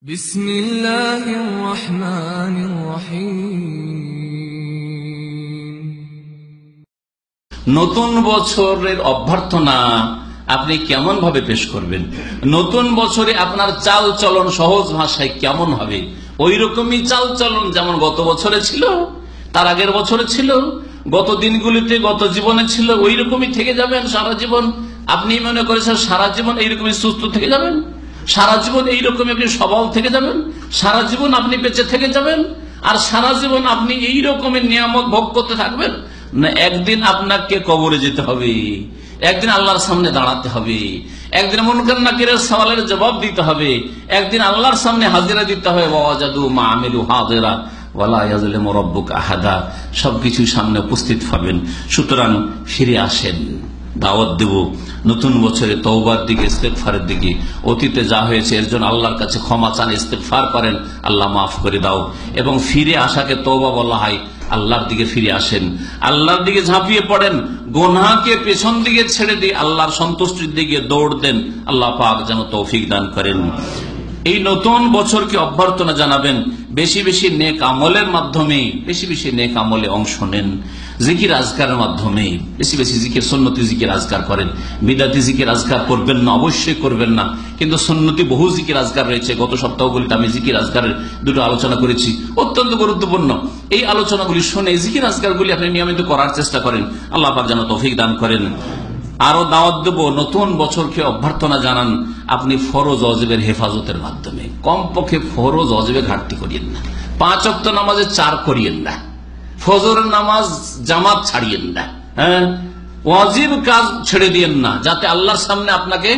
বিসমিল্লাহির রহমানির রহিম। নতুন বছরের অভ্যর্থনা আপনি কেমন ভাবে পেশ করবেন? নতুন বছরে আপনার চাল চলন সহজ ভাষায় কেমন হবে? ওই রকমই চাল চলন যেমন গত বছরে ছিল, তার আগের বছরে ছিল, গত দিনগুলিতে, গত জীবনে ছিল, ওই রকমই থেকে যাবেন সারা জীবন? আপনি মনে করেছেন সারা জীবন এইরকমই সুস্থ থেকে যাবেন? সারা জীবন এইরকম আপনি সবল থেকে যাবেন? সারা জীবন আপনি বেঁচে থেকে যাবেন? আর সারা জীবন আপনি এই রকমের নিয়ামত ভোগ করতে থাকবেন? না, একদিন আপনাকে কবরে যেতে হবে, একদিন আল্লাহর সামনে দাঁড়াতে হবে, একদিন মুনকার নাকিরের সওয়ালের জবাব দিতে হবে, একদিন আল্লাহর সামনে হাজিরা দিতে হবে। ওয়াজাদু মা আমিলু হাদিরা ওয়ালা ইয়াজলিমু রাব্বুকা আহাদা। সবকিছু সামনে উপস্থিত পাবেন। সুতরাং ফিরে আসেন, দাওয়াত দেব নতুন বছরে তওবার দিকে, ইস্তেগফারের দিকে। অতীতে যা হয়েছে এর জন্য আল্লাহর কাছে ক্ষমা চান, ইস্তেগফার করেন, আল্লাহ মাফ করে দাও। এবং ফিরে আসাকে তওবা বলা হয়। আল্লাহর দিকে ফিরে আসেন, আল্লাহর দিকে ঝাঁপিয়ে পড়েন, গুনাহকে পেছন দিকে ছেড়ে দিয়ে আল্লাহর সন্তুষ্টির দিকে দৌড় দেন। আল্লাহ পাক যেন তৌফিক দান করেন। এই নতুন বছরকে অভ্যর্থনা জানাবেন বেশি বেশি নেক আমলের মাধ্যমে, বেশি বেশি নেক আমলে অংশ নেন, জিকির আজকারের মাধ্যমে বেশি বেশি জিকির, সুন্নতি জিকির আজকার করেন। বিদাতি জিকির আজকার করবেন না, অবশ্যই করবেন না, কিন্তু সুন্নতি বহু জিকির আজকার রয়েছে। গত সপ্তাহগুলিতে আমি জিকির আজকারের দুটো আলোচনা করেছি, অত্যন্ত গুরুত্বপূর্ণ। এই আলোচনাগুলি শুনে জিকির আজকারগুলি আপনি নিয়মিত করার চেষ্টা করেন। আল্লাহ পাক যেন তৌফিক দান করেন। আরো দাওয়াত দেব, নতুন বছরকে অভ্যর্থনা জানান আপনি ফরজ অজেবের হেফাজতের মাধ্যমে। কমপক্ষে ফরজ অজেবে ঘাটতি করিয়েন না, 5 ওয়াক্ত নামাজে 4 করিয়েন না, ফজরের নামাজ জামাত ছাড়িয়েন না, হ্যাঁ, ওয়াজিব কাজ ছেড়ে দিয়েন না, যাতে আল্লাহর সামনে আপনাকে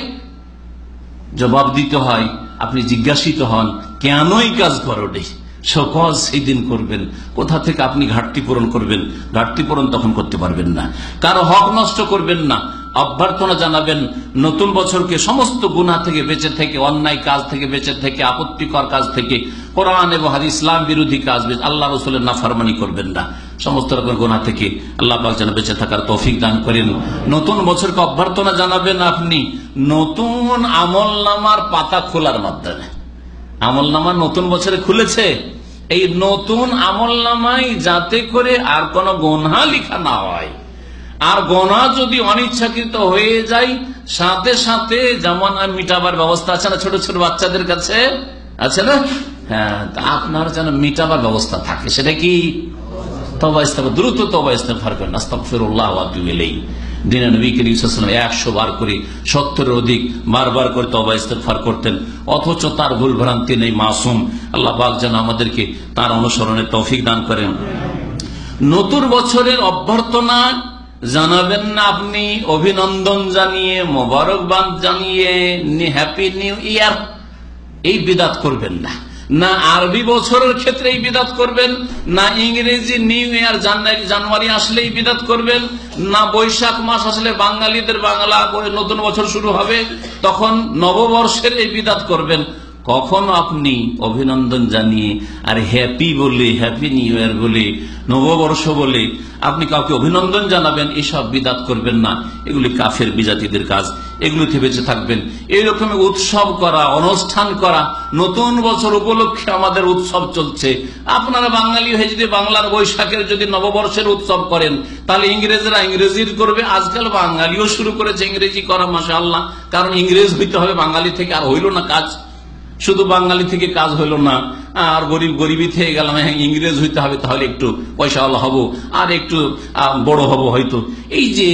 জবাব দিতে হয়, আপনি জিজ্ঞাসিত হন কেন এই কাজ করোনি। সকল সেই দিন করবেন। কোথা থেকে আপনি ঘাটতি পূরণ করবেন? ঘাটতি পূরণ তখন করতে পারবেন না। কারো হক নষ্ট করবেন না। অভ্যর্থনা জানাবেন নতুন বছরকে সমস্ত গুনাহ থেকে বেঁচে থেকে, অন্যায় কাজ থেকে বেঁচে থেকে, আপত্তিকর কাজ থেকে, কোরআন এবং হাদিস ইসলাম বিরোধী কাজ, আল্লাহ রাসূলের নাফরমানি করবেন না, সমস্ত রকম গুনাহ থেকে আল্লাহ পাক যেন বেঁচে থাকার তৌফিক দান করেন। নতুন বছরকে অভ্যর্থনা জানাবেন আপনি নতুন আমলনামার পাতা খোলার মাধ্যমে। আমলনামা নতুন বছরে খুলেছে, এই নতুন আমলনামায় যাতে করে আর কোন গুনাহ লেখা না হয়, আর গুনাহ যদি অনিচ্ছাকৃত হয়ে যায় সাথে সাথে যেমন মিটাবার ব্যবস্থা আছে না, ছোট ছোট বাচ্চাদের কাছে আছে না, হ্যাঁ, আপনার যেন মিটাবার ব্যবস্থা থাকে। সেটা কি? তওবা ইস্তেগফার, দ্রুত তওবা ইস্তেগফার করেন, আস্তাগফিরুল্লাহ ওয়া আতুবু ইলাইহি। দিনে নবী করিম সাল্লাল্লাহু আলাইহি ওয়াসাল্লাম 100 বার করে, 70-এর অধিক বারবার করে তওবা ইস্তেগফার করতেন, অথচ তার ভুল ভ্রান্তি নেই, মাসুম। আল্লাহ পাক যেন আমাদেরকে তার অনুসরণের তৌফিক দান করেন। নতুন বছরের অভ্যর্থনা জানাবেন না আপনি অভিনন্দন জানিয়ে, মোবারকবাদ জানিয়ে, হ্যাপি নিউ ইয়ার, এই বিদাত করবেন না। না আরবি বছরের ক্ষেত্রে এই বিদাত করবেন, না ইংরেজি নিউ ইয়ার জানুয়ারি আসলে এই বিদাত করবেন, না বৈশাখ মাস আসলে বাঙালিদের বাংলা নতুন বছর শুরু হবে তখন নববর্ষের এই বিদাত করবেন। কখনো আপনি অভিনন্দন জানিয়ে আর হ্যাপি বলে, হ্যাপি নিউ ইয়ার বলে, নববর্ষ বলে আপনি কাউকে অভিনন্দন জানাবেন, এসব বিদাত করবেন না। এগুলি কাফের বিজাতিদের কাজ, এগুলিতে বেঁচে থাকবেন। এইরকম উৎসব করা, অনুষ্ঠান করা, নতুন বছর উপলক্ষে আমাদের উৎসব চলছে। আপনারা বাঙালি হয়ে যদি বাংলার বৈশাখের যদি নববর্ষের উৎসব করেন, তাহলে ইংরেজরা ইংরেজির করবে। আজকাল বাঙালিও শুরু করেছে ইংরেজি করা, মাশাআল্লাহ। কারণ ইংরেজ হইতে হবে বাঙালি থেকে, আর হইল না কাজ, শুধু বাঙালি থেকে কাজ হইল না, আর গরিবই থেকে গেলাম, ইংরেজ হইতে হবে, তাহলে একটু পয়সাওয়ালা হব, আর একটু বড় হব হয়তো। এই যে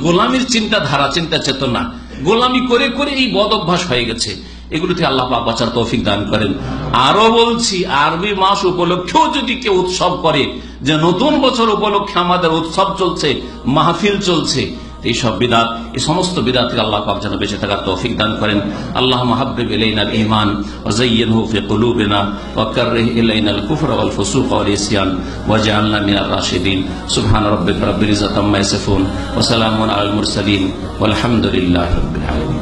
গোলামির চিন্তাধারা, চিন্তা চেতনা, গোলামি করে করে এই বদ অভ্যাস হয়ে গেছে। এগুলো থেকে আল্লাহ পাক বাঁচার তৌফিক দান করেন। আরো বলছি, আরবি মাস উপলক্ষেও যদি কেউ উৎসব করে, যে নতুন বছর উপলক্ষে আমাদের উৎসব চলছে, মাহফিল চলছে, এইসব বিদাত, এই সমস্ত বিদাত থেকে আল্লাহ পাক যেন বেঁচে থাকার তৌফিক দান করেন। আল্লাহুম্মা হাব্বিব ইলাইনাল ঈমান ওয়া যায়্যিনহু ফি কুলুবিনা ওয়া কাররিহ ইলাইনাল কুফরা ওয়াল ফুসুকা ওয়াল ইসয়ান ওয়াজআলনা মিনার রাশিদিন। সুবহান রাব্বিকা রাব্বিল ইজ্জাতি আম্মা ইয়াসিফুন ওয়া সালামুন আলাল মুরসালিন ওয়াল হামদুলিল্লাহি রাব্বিল আলামিন।